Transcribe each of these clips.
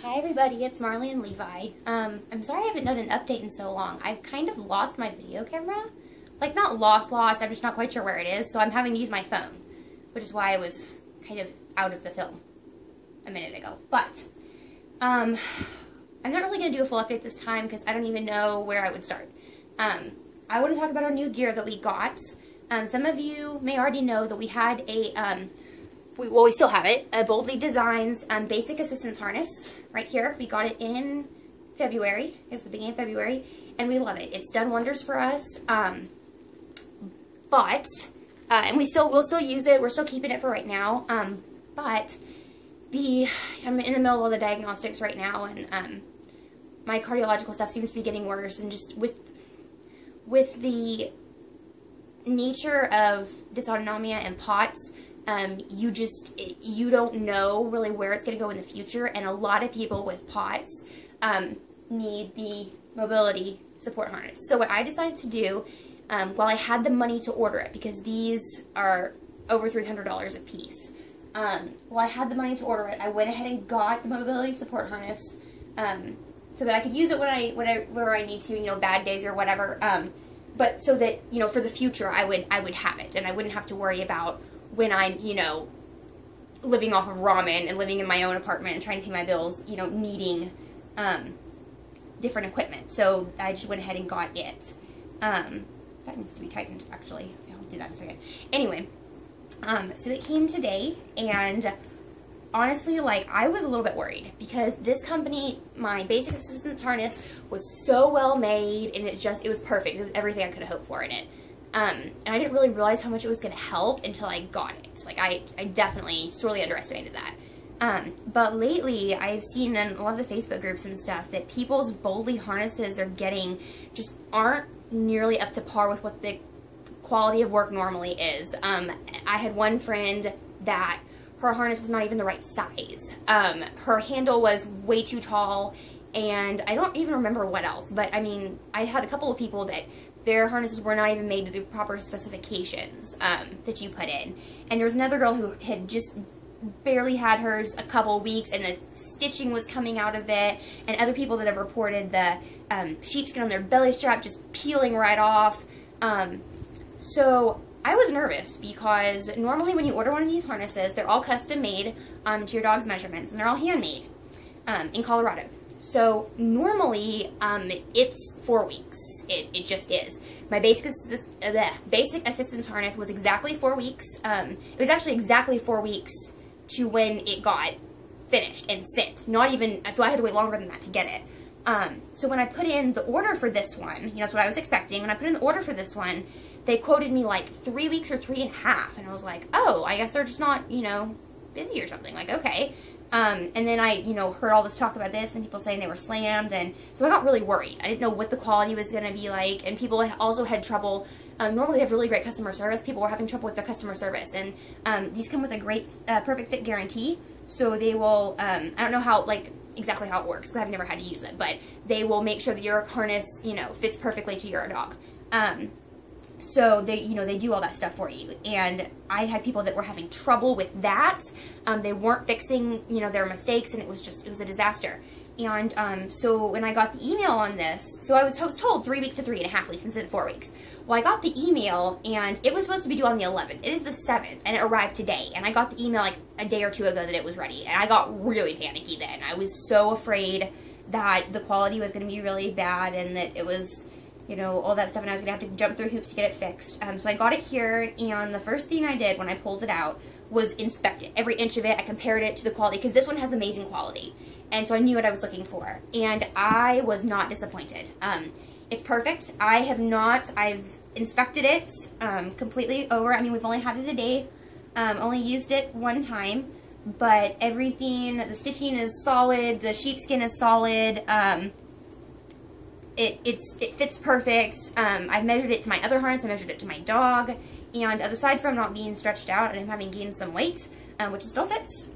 Hi everybody, it's Marley and Levi. I'm sorry I haven't done an update in so long. I've kind of lost my video camera. Like, not lost, I'm just not quite sure where it is, so I'm having to use my phone. Which is why I was kind of out of the film a minute ago. But, I'm not really going to do a full update this time because I don't even know where I would start. I want to talk about our new gear that we got. Some of you may already know that we had a, we still have it, a Boldly Designs basic assistance harness right here. We got it in February. It's the beginning of February, and we love it. It's done wonders for us. And we'll still use it. We're still keeping it for right now. But I'm in the middle of all the diagnostics right now, and my cardiological stuff seems to be getting worse, and just with the nature of dysautonomia and POTS, you don't know really where it's going to go in the future, and a lot of people with POTS need the mobility support harness. So what I decided to do, while I had the money to order it, because these are over $300 a piece, while I had the money to order it, I went ahead and got the mobility support harness so that I could use it whenever I need to, bad days or whatever, but so that, for the future I would have it, and I wouldn't have to worry about when I'm, living off of ramen and living in my own apartment and trying to pay my bills, needing different equipment. So I just went ahead and got it. That needs to be tightened, actually. Okay, I'll do that in a second. Anyway, so it came today, and honestly, I was a little bit worried because this company, my basic assistance harness, was so well made, and it was perfect. It was everything I could have hoped for in it. And I didn't really realize how much it was going to help until I got it. I definitely sorely underestimated that. But lately, I've seen in a lot of the Facebook groups and stuff that people's Boldly harnesses are getting just aren't nearly up to par with what the quality of work normally is. I had one friend that her harness was not even the right size. Her handle was way too tall, and I don't even remember what else. But, I mean, I had a couple of people that their harnesses were not even made to the proper specifications that you put in. And there was another girl who had just barely had hers a couple weeks, and the stitching was coming out of it, and other people that have reported the sheepskin on their belly strap just peeling right off. So I was nervous because normally when you order one of these harnesses, they're all custom made to your dog's measurements, and they're all handmade in Colorado. So normally it's 4 weeks. It just is. My basic assistance harness was exactly 4 weeks. It was actually exactly 4 weeks to when it got finished and sent. Not even, so I had to wait longer than that to get it. So when I put in the order for this one, that's what I was expecting. When I put in the order for this one, they quoted me 3 weeks or 3.5, and I was like, oh, I guess they're just not, busy or something. Okay. And then I, heard all this talk about this and people saying they were slammed, and so I got really worried. I didn't know what the quality was going to be like, and people also had trouble. Normally they have really great customer service. People were having trouble with their customer service, and these come with a great perfect fit guarantee, so they will, I don't know how, exactly how it works, because I've never had to use it, but they will make sure that your harness, fits perfectly to your dog. So they, they do all that stuff for you, and I had people that were having trouble with that. They weren't fixing, their mistakes, and it was a disaster. And so when I got the email on this, so I was told 3 weeks to 3.5 weeks instead of 4 weeks. Well, I got the email, and it was supposed to be due on the 11th. It is the 7th, and it arrived today. And I got the email a day or two ago that it was ready, and I got really panicky then. I was so afraid that the quality was going to be really bad, and that it was, all that stuff, and I was going to have to jump through hoops to get it fixed. So I got it here, and the first thing I did when I pulled it out was inspect it. Every inch of it, I compared it to the quality, because this one has amazing quality. And so I knew what I was looking for. And I was not disappointed. It's perfect. I've inspected it completely over. I mean, we've only had it a day. Only used it one time. But everything, the stitching is solid, the sheepskin is solid, it fits perfect. I've measured it to my other harness, I measured it to my dog, and aside from not being stretched out and having gained some weight, which still fits,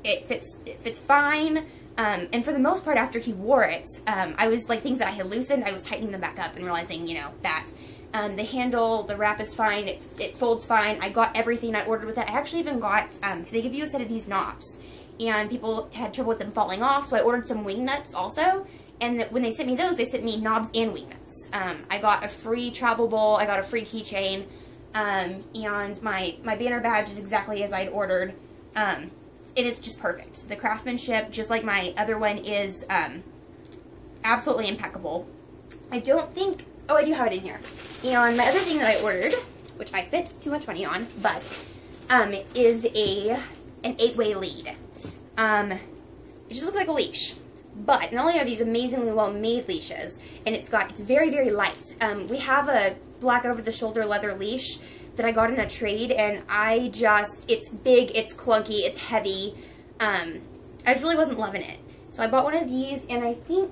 it fits fine, and for the most part after he wore it, I was, things that I had loosened, I was tightening them back up and realizing, that The handle, the wrap is fine, it folds fine. I got everything I ordered with it. I actually even got, because they give you a set of these knobs, and people had trouble with them falling off, so I ordered some wing nuts also. And when they sent me those, they sent me knobs and wing nuts. I got a free travel bowl, I got a free keychain, and my banner badge is exactly as I'd ordered, and it's just perfect. The craftsmanship, just like my other one, is absolutely impeccable. I don't think, oh, I do have it in here. And my other thing that I ordered, which I spent too much money on, but is an 8-way lead. It just looks like a leash. But not only are these amazingly well-made leashes, and it's very, very light. We have a black over-the-shoulder leather leash that I got in a trade, and it's big, it's clunky, it's heavy. I just really wasn't loving it. So I bought one of these, and I think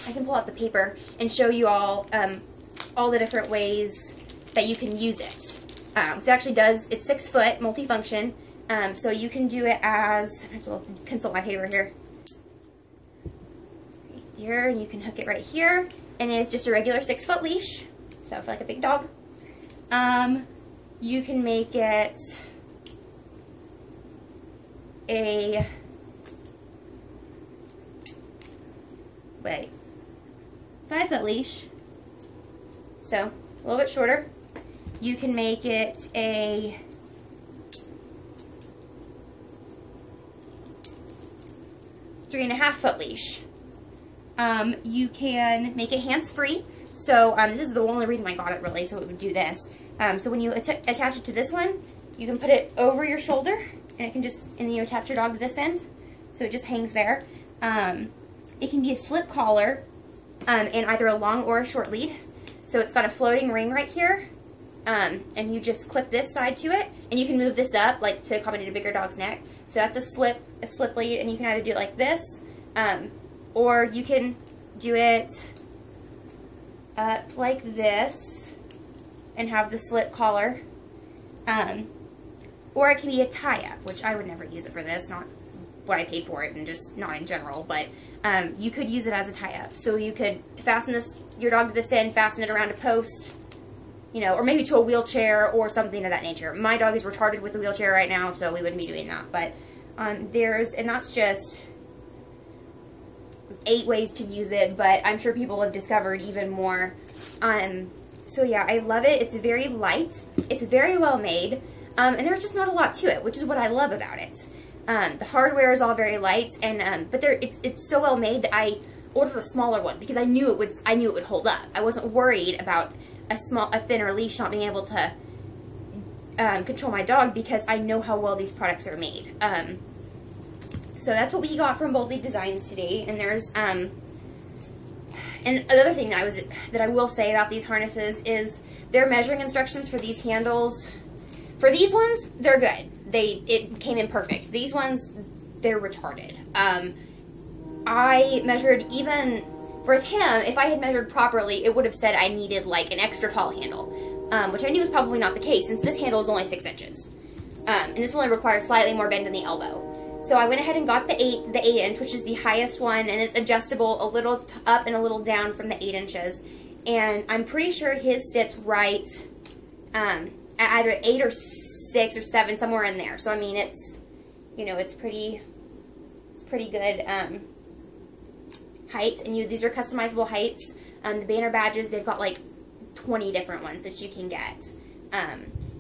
I can pull out the paper and show you all the different ways that you can use it. So it actually it's 6 foot, multifunction, so you can do it as, I have to consult my paper here. Here, and you can hook it right here, and it's just a regular 6 foot leash, so for like a big dog. You can make it a 5 foot leash, so a little bit shorter. You can make it a 3.5 foot leash. You can make it hands-free, so this is the only reason I got it, really, so it would do this. So when you attach it to this one, you can put it over your shoulder, and it can and you attach your dog to this end, so it just hangs there. It can be a slip collar, in either a long or a short lead. So it's got a floating ring right here, and you just clip this side to it, and you can move this up, like, to accommodate a bigger dog's neck. So that's a slip lead, and you can either do it like this, or you can do it up like this and have the slip collar. Or it can be a tie-up, which I would never use it for this, not what I paid for it and just not in general, but you could use it as a tie-up. So you could fasten your dog to this end, fasten it around a post, you know, or maybe to a wheelchair or something of that nature. My dog is retarded with a wheelchair right now, so we wouldn't be doing that, but and that's just 8 ways to use it, but I'm sure people have discovered even more. So yeah, I love it. It's very light. It's very well made, and there's just not a lot to it, which is what I love about it. The hardware is all very light, and but it's so well made that I ordered a smaller one because I knew it would hold up. I wasn't worried about a thinner leash not being able to control my dog because I know how well these products are made. So that's what we got from Boldly Designs today, and there's and another thing that I will say about these harnesses is their measuring instructions for these handles. For these ones, they're good. It came in perfect. These ones, they're retarded. I measured, even for him, if I had measured properly, it would have said I needed like an extra tall handle, which I knew was probably not the case since this handle is only 6 inches, and this only requires slightly more bend in the elbow. So I went ahead and got the 8 inch, which is the highest one, and it's adjustable a little up and a little down from the 8 inches. And I'm pretty sure his sits right at either 8 or 6 or 7, somewhere in there. So I mean, it's, you know, it's pretty good height. And these are customizable heights. The banner badges, they've got like 20 different ones that you can get.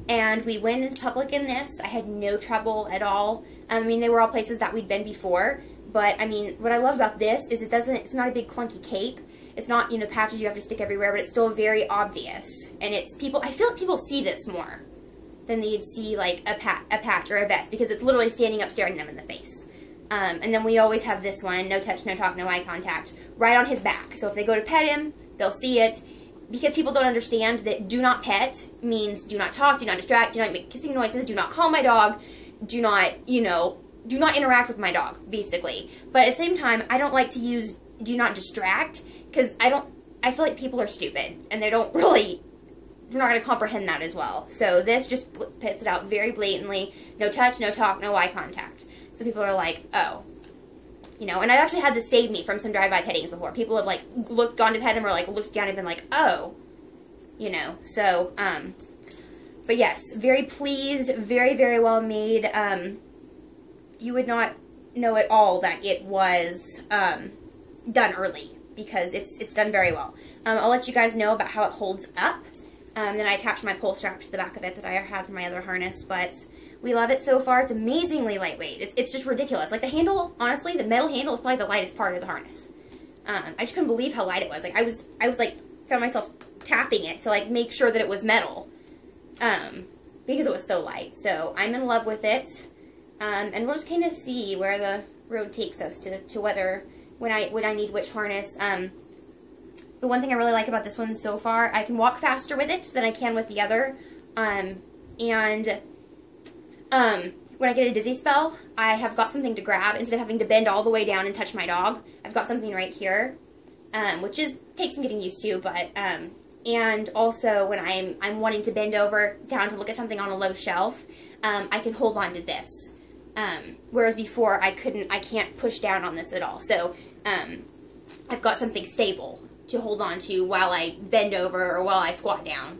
And we went into public in this. I had no trouble at all. I mean, they were all places that we'd been before, but I mean, what I love about this is it's not a big clunky cape. It's not, you know, patches you have to stick everywhere, but it's still very obvious. And I feel like people see this more than they'd see like a patch or a vest, because it's literally standing up staring them in the face. And then we always have this one, no touch, no talk, no eye contact, right on his back. So if they go to pet him, they'll see it. Because people don't understand that do not pet means do not talk, do not distract, do not make kissing noises, do not call my dog, do not, you know, do not interact with my dog, basically. But at the same time, I don't like to use do not distract, because I feel like people are stupid, and they're not going to comprehend that as well. So this just puts it out very blatantly, no touch, no talk, no eye contact. So people are like, oh. You know, and I've actually had this save me from some drive-by pettings before. People have, like, gone to pet him or, like, looked down and been like, oh. You know, so, but yes, very pleased, very, very well made. You would not know at all that it was done early, because it's done very well. I'll let you guys know about how it holds up. Then I attach my pull strap to the back of it that I had for my other harness, but we love it so far. It's amazingly lightweight. It's just ridiculous. Like, the handle, honestly, the metal handle is probably the lightest part of the harness. I just couldn't believe how light it was. Like, I was like, found myself tapping it to, like, make sure that it was metal, because it was so light. So I'm in love with it, and we'll just kind of see where the road takes us to whether, when I need which harness. The one thing I really like about this one so far, I can walk faster with it than I can with the other, and when I get a dizzy spell, I have got something to grab instead of having to bend all the way down and touch my dog. I've got something right here, which takes some getting used to, but and also when I'm wanting to bend over down to look at something on a low shelf, I can hold on to this. Whereas before I can't push down on this at all. So I've got something stable to hold on to while I bend over or while I squat down.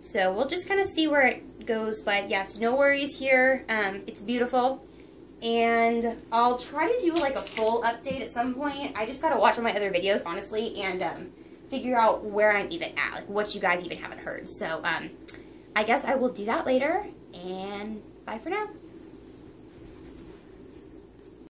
So we'll just kind of see where it goes, but yes, no worries here. It's beautiful, and I'll try to do like a full update at some point. I just gotta watch all my other videos, honestly, and figure out where I'm even at, like what you guys even haven't heard. So I guess I will do that later, and bye for now.